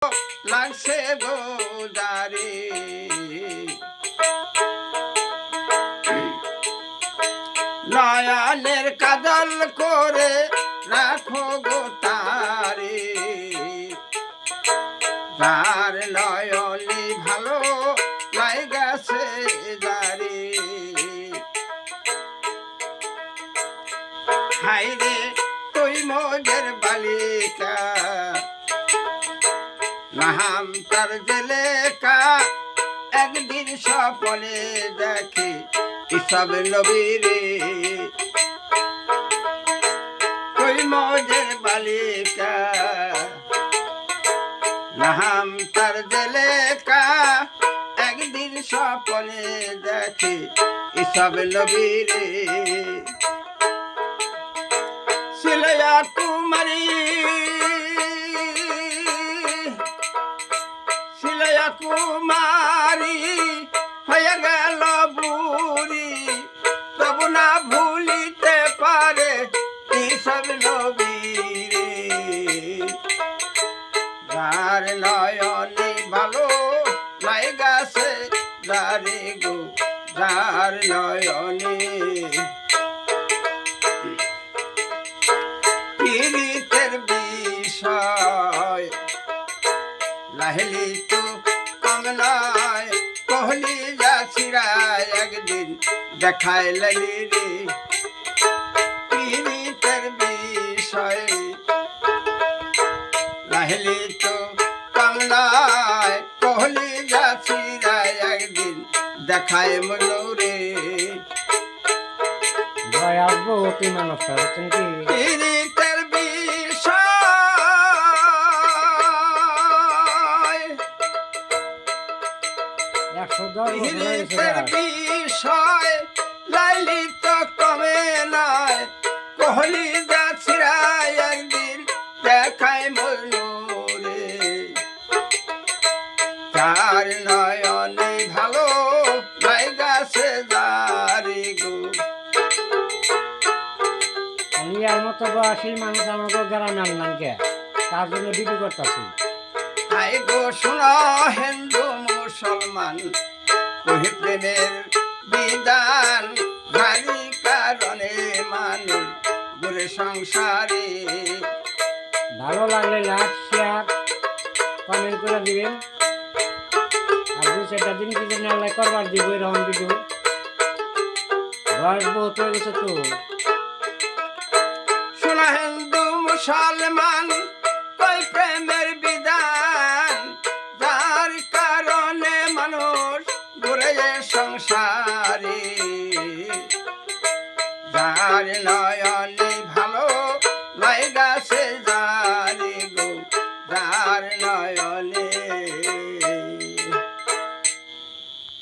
লাগছে গো দারে নয়নের কাজল করে রাখো গো তারে তার নয়নি ভালো লাগাছে দারে হাইরে তুই মোদের বালিকা নাহাম তার জেলেকা একদিন স্বপনে দেখি ইসব নবীরে তুই মোদের বালিকা নাহাম তার জেলেকা একদিন স্বপনে দেখি ইসব নবীরে সিলয়া কুমারী সিলয়া কুমারী হয়ে গেল বুড়ি তবু না ভুলিতে পারে সব নবীরে যার নয়নে ভালো লাগাছে দারে গো যার নয়নে পীড়িতের বিষয় লাহলি তো কমলায় কহলি যাছিরায় একদিন দেখায় লালি রে পীড়িতের বিষয় লাহলি তো কমলায় কহলি যাছিরায় একদিন দেখায় মনোরে ভয়াব বহুতই মানুষটা হচ্ছেন কি পীড়িতের বিষয় 110 বিষয় লাইলি তো কমে নয় কহলি যাচ্ছিরা একদিন দেখায় মনোরে তার নয়নে ভালো লাগাছে দারে গো আমি আর মতো বয়সী মানুষ আমাকে গ্রামে আনলাম কে তার জন্য ডিউটি করতেছি আই গো শোনো হিন্দু মুসলমান কহি প্রেমের বিধান ভারী কারণে মানুষ ঘুরে সংসারে ভালো লাগলে লাইক শেয়ার কমেন্ট করে দিবেন আর 2-4টা দিন কিছু না লাইক করবার দিব এরকম ভিডিও বয়স বহুত হয়ে গেছে তো শোনো হিন্দু মুসলমান কই প্রেমের বিধান যার কারণে মানুষ ঘুরে সংসারে যার নয়নে ভালো লাগাছে যারে গো যার নয়নে